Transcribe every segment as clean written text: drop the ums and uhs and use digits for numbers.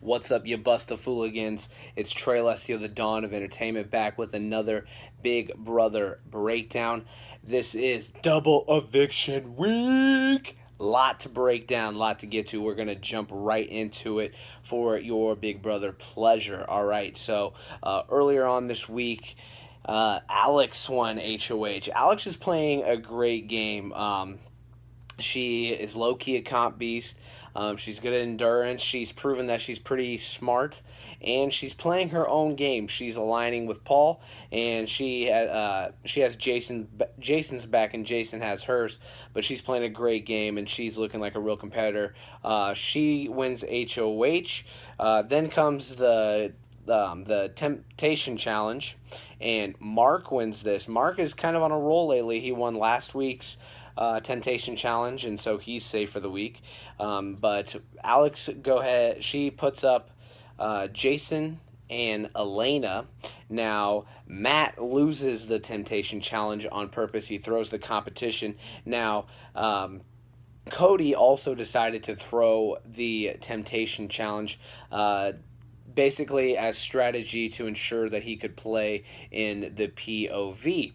What's up, you bust of fooligans? It's Trey Alessio, the Dawn of Entertainment, back with another Big Brother breakdown. This is double eviction week. Lot to break down, lot to get to. We're going to jump right into it for your Big Brother pleasure. All right, so earlier on this week, Alex won HOH. Alex is playing a great game. She is low key a comp beast. She's good at endurance. She's proven that she's pretty smart, and she's playing her own game. She's aligning with Paul, and she has Jason's back, and Jason has hers. But she's playing a great game, and she's looking like a real competitor. She wins HOH. Then comes the Temptation Challenge, and Mark wins this. Mark is kind of on a roll lately. He won last week's Temptation Challenge, and so he's safe for the week. But Alex, go ahead. She puts up Jason and Elena. Now, Matt loses the Temptation Challenge on purpose. He throws the competition. Now, Cody also decided to throw the Temptation Challenge. Basically, as strategy to ensure that he could play in the POV.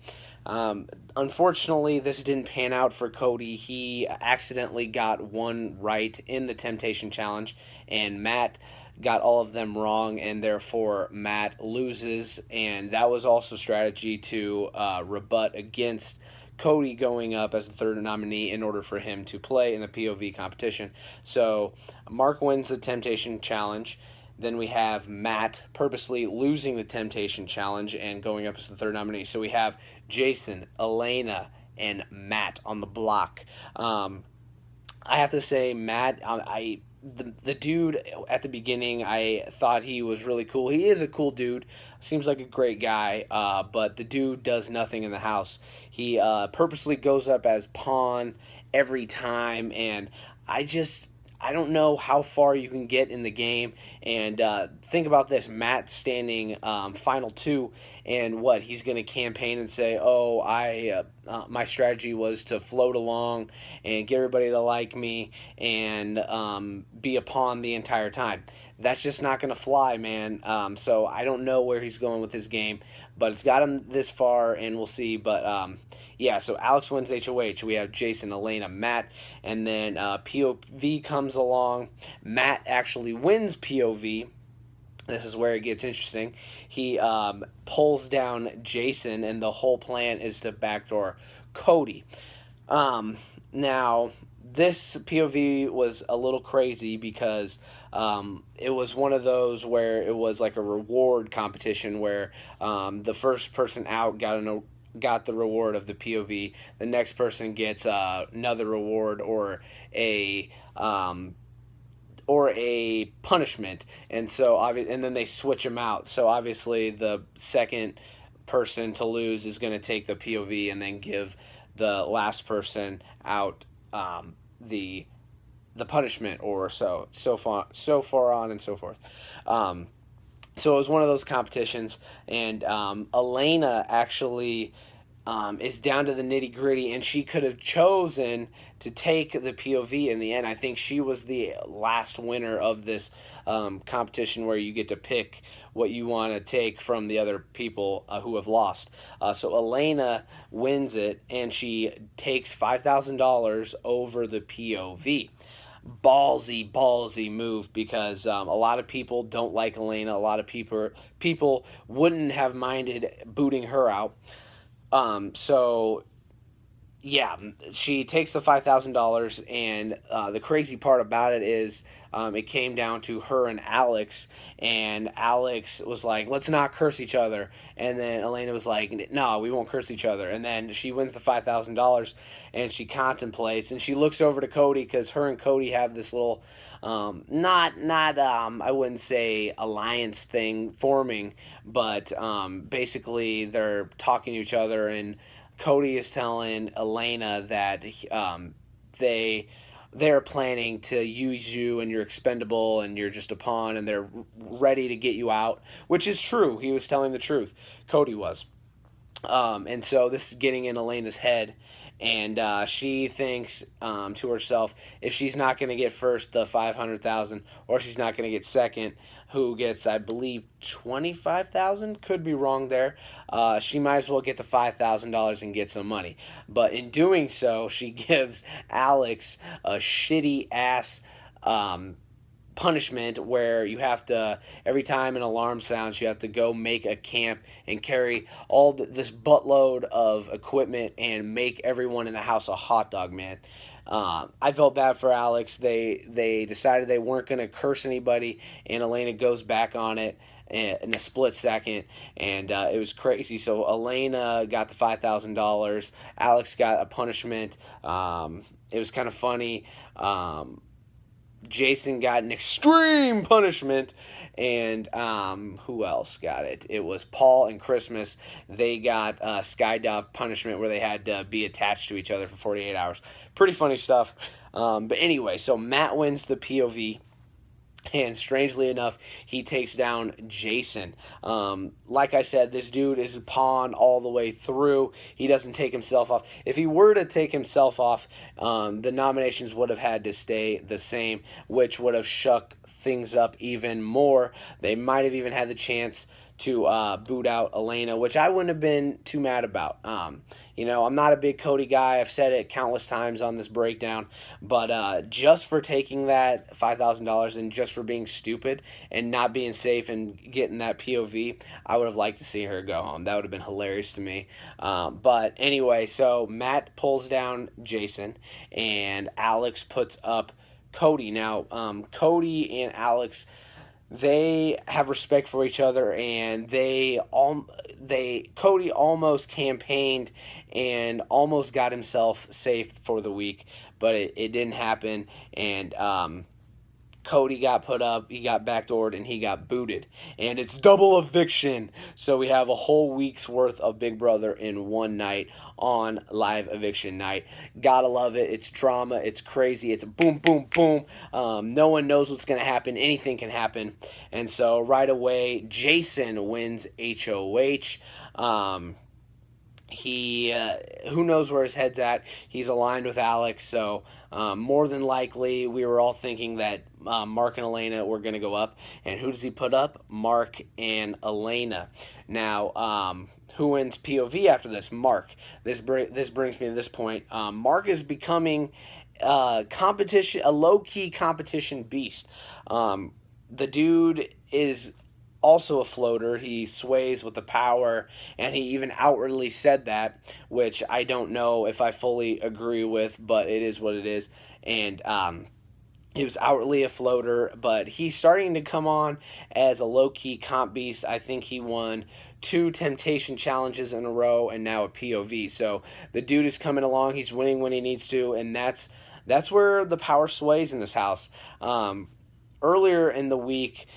Unfortunately, this didn't pan out for Cody. He accidentally got one right in the Temptation Challenge, and Matt got all of them wrong, and therefore Matt loses. And that was also strategy to rebut against Cody going up as the third nominee in order for him to play in the POV competition. So Mark wins the Temptation Challenge. Then we have Matt purposely losing the Temptation Challenge and going up as the third nominee. So we have Jason, Elena, and Matt on the block. I have to say, Matt, the dude at the beginning, I thought he was really cool. He is a cool dude. Seems like a great guy, but the dude does nothing in the house. He purposely goes up as pawn every time, and I don't know how far you can get in the game. And think about this: Matt standing final two, and what he's going to campaign and say, "Oh, my strategy was to float along and get everybody to like me and be a pawn the entire time." That's just not going to fly, man. So I don't know where he's going with his game, but it's got him this far, and we'll see. But yeah, so Alex wins HOH. We have Jason, Elena, Matt, and then POV comes along. Matt actually wins POV. This is where it gets interesting. He pulls down Jason, and the whole plan is to backdoor Cody. Now, this POV was a little crazy because it was one of those where it was like a reward competition where the first person out got the reward of the POV. The next person gets another reward or a punishment, and and then they switch them out. So obviously, the second person to lose is going to take the POV and then give the last person out the punishment, or so far on and so forth. So it was one of those competitions, and Elena actually is down to the nitty gritty, and she could have chosen to take the POV in the end. I think she was the last winner of this competition where you get to pick what you want to take from the other people who have lost. So Elena wins it, and she takes $5,000 over the POV. Ballsy move, because a lot of people don't like Elena. A lot of people wouldn't have minded booting her out. So yeah, she takes the $5,000, and the crazy part about it is it came down to her and Alex, and Alex was like, "Let's not curse each other," and then Elena was like, "No, we won't curse each other," and then she wins the $5,000, and she contemplates, and she looks over to Cody, because her and Cody have this little not I wouldn't say alliance thing forming, but basically they're talking to each other, and Cody is telling Elena that they're planning to use you, and you're expendable, and you're just a pawn, and they're ready to get you out, which is true. He was telling the truth. Cody was. And so this is getting in Elena's head, and she thinks to herself, if she's not going to get first the 500,000, or she's not going to get second, who gets, I believe, 25,000. Could be wrong there. She might as well get the $5,000 and get some money. But in doing so, she gives Alex a shitty ass punishment where you have to, every time an alarm sounds, you have to go make a camp and carry all this buttload of equipment and make everyone in the house a hot dog, man. I felt bad for Alex. They decided they weren't going to curse anybody, and Elena goes back on it in a split second, and it was crazy. So Elena got the $5,000. Alex got a punishment. It was kind of funny. Jason got an extreme punishment, and who else got it? It was Paul and Christmas. They got a skydive punishment where they had to be attached to each other for 48 hours. Pretty funny stuff. But anyway, so Matt wins the POV. And strangely enough, he takes down Jason. Like I said, this dude is a pawn all the way through. He doesn't take himself off. If he were to take himself off, the nominations would have had to stay the same, which would have shook things up even more. They might have even had the chance to boot out Elena, which I wouldn't have been too mad about. I'm not a big Cody guy. I've said it countless times on this breakdown. But just for taking that $5,000 and just for being stupid and not being safe and getting that POV, I would have liked to see her go home. That would have been hilarious to me. But anyway, so Matt pulls down Jason, and Alex puts up Cody. Now, Cody and Alex, they have respect for each other, and Cody almost campaigned and almost got himself safe for the week, but it didn't happen. And Cody got put up, he got backdoored, and he got booted. And it's double eviction. So we have a whole week's worth of Big Brother in one night on live eviction night. Gotta love it. It's drama. It's crazy. It's boom, boom, boom. No one knows what's going to happen. Anything can happen. And so right away, Jason wins HOH. Who knows where his head's at. He's aligned with Alex, so more than likely we were all thinking that Mark and Elena were going to go up. And who does he put up? Mark and Elena. Now, who wins POV after this? Mark. This brings me to this point. Mark is becoming a low-key competition beast. The dude is also a floater. He sways with the power, and he even outwardly said that, which I don't know if I fully agree with, but it is what it is. And he was outwardly a floater, but he's starting to come on as a low-key comp beast. I think he won 2 temptation challenges in a row and now a POV. So the dude is coming along. He's winning when he needs to, and that's where the power sways in this house. Earlier in the week,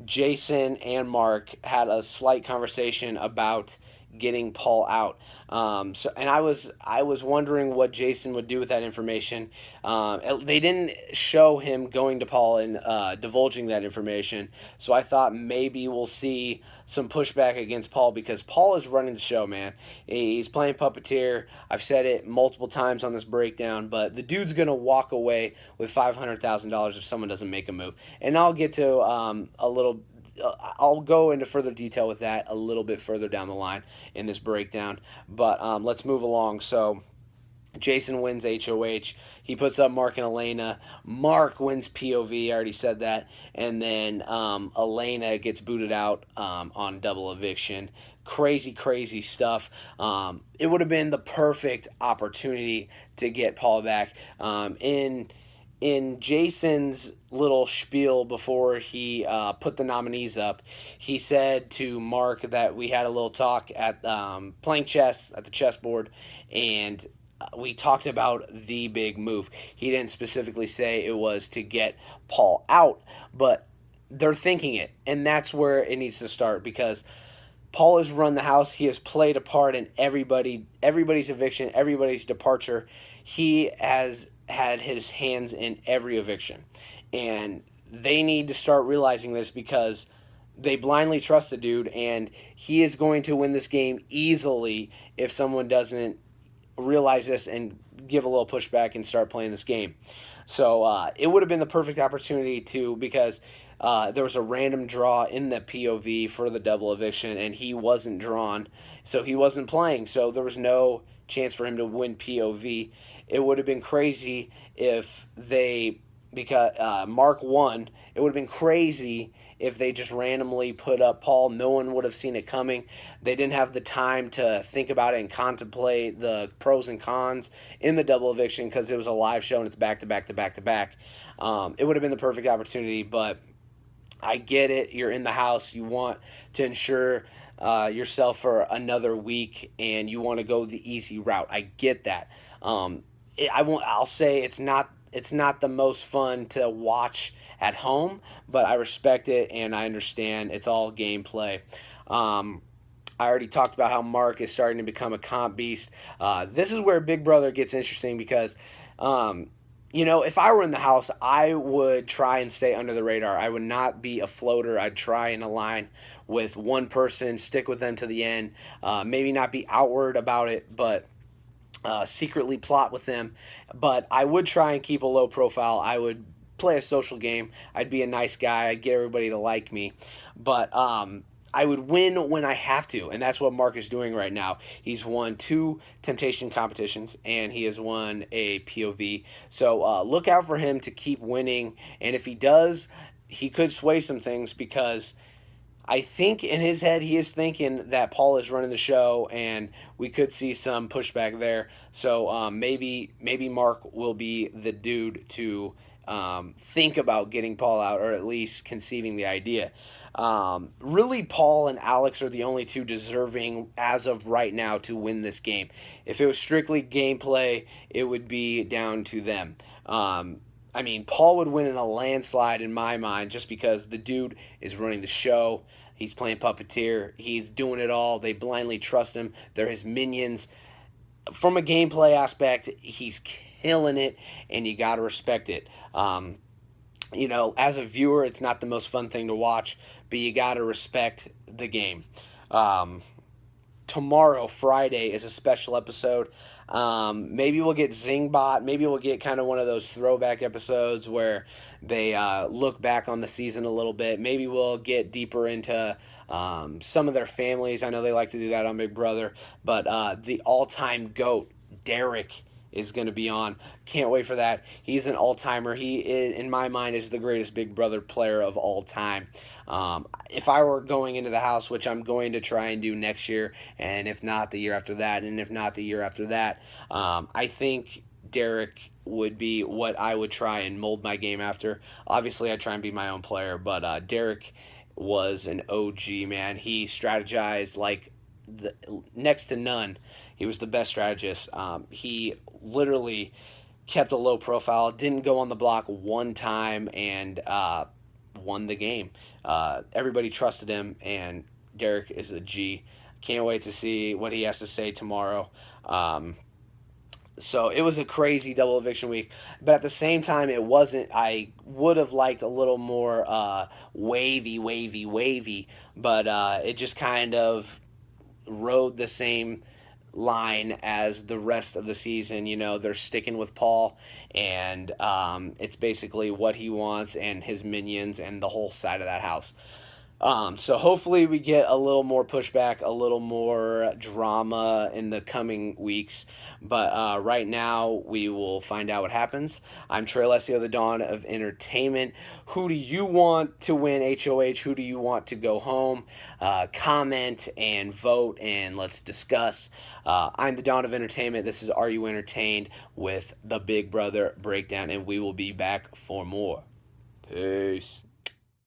Jason and Mark had a slight conversation about getting Paul out. And I was wondering what Jason would do with that information. They didn't show him going to Paul and divulging that information. So I thought maybe we'll see some pushback against Paul, because Paul is running the show, man. He's playing puppeteer. I've said it multiple times on this breakdown, but the dude's going to walk away with $500,000 if someone doesn't make a move. And I'll get to I'll go into further detail with that a little bit further down the line in this breakdown. But let's move along. So Jason wins HOH. He puts up Mark and Elena. Mark wins POV. I already said that. And then Elena gets booted out on double eviction. Crazy, crazy stuff. It would have been the perfect opportunity to get Paul back. In Jason's little spiel before he put the nominees up, he said to Mark that we had a little talk at playing chess at the chessboard, and we talked about the big move. He didn't specifically say it was to get Paul out, but they're thinking it, and that's where it needs to start, because Paul has run the house. He has played a part in everybody's eviction, everybody's departure. He has had his hands in every eviction, and they need to start realizing this, because they blindly trust the dude, and he is going to win this game easily if someone doesn't realize this and give a little pushback and start playing this game. So it would have been the perfect opportunity to, because there was a random draw in the POV for the double eviction, and he wasn't drawn, so he wasn't playing. So there was no chance for him to win POV. It would have been crazy if they, because Mark won. It would have been crazy if they just randomly put up Paul. No one would have seen it coming. They didn't have the time to think about it and contemplate the pros and cons in the double eviction because it was a live show and it's back to back to back to back. It would have been the perfect opportunity, but I get it. You're in the house. You want to ensure yourself for another week, and you want to go the easy route. I get that. I'll say it's not the most fun to watch at home, but I respect it and I understand it's all gameplay. I already talked about how Mark is starting to become a comp beast. This is where Big Brother gets interesting because, if I were in the house, I would try and stay under the radar. I would not be a floater. I'd try and align with one person, stick with them to the end, maybe not be outward about it, but secretly plot with them. But I would try and keep a low profile. I would play a social game. I'd be a nice guy. I'd get everybody to like me. But I would win when I have to, and that's what Mark is doing right now. He's won 2 temptation competitions, and he has won a POV. So look out for him to keep winning, and if he does, he could sway some things because I think in his head he is thinking that Paul is running the show, and we could see some pushback there. So maybe Mark will be the dude to think about getting Paul out, or at least conceiving the idea. Really, Paul and Alex are the only 2 deserving as of right now to win this game. If it was strictly gameplay, it would be down to them. Paul would win in a landslide in my mind just because the dude is running the show. He's playing puppeteer. He's doing it all. They blindly trust him. They're his minions. From a gameplay aspect, he's killing it, and you got to respect it. As a viewer, it's not the most fun thing to watch, but you got to respect the game. Tomorrow, Friday, is a special episode. Maybe we'll get Zingbot. Maybe we'll get kind of one of those throwback episodes where they look back on the season a little bit. Maybe we'll get deeper into some of their families. I know they like to do that on Big Brother. But the all-time GOAT, Derek, is going to be on. Can't wait for that. He's an all-timer. He, in my mind, is the greatest Big Brother player of all time. If I were going into the house, which I'm going to try and do next year, and if not the year after that, and if not the year after that, I think Derek would be what I would try and mold my game after. Obviously, I try and be my own player, but Derek was an OG, man. He strategized like next to none. He was the best strategist. He literally kept a low profile, didn't go on the block one time, and won the game. Everybody trusted him, and Derek is a G. Can't wait to see what he has to say tomorrow. So it was a crazy double eviction week, but at the same time, it wasn't. I would have liked a little more wavy, but it just kind of rode the same line as the rest of the season. They're sticking with Paul, and it's basically what he wants and his minions and the whole side of that house. So hopefully we get a little more pushback, a little more drama in the coming weeks. But right now, we will find out what happens. I'm Trey Alessio, the Dawn of Entertainment. Who do you want to win HOH? Who do you want to go home? Comment and vote, and let's discuss. I'm the Dawn of Entertainment. This is Are You Entertained with the Big Brother Breakdown, and we will be back for more. Peace.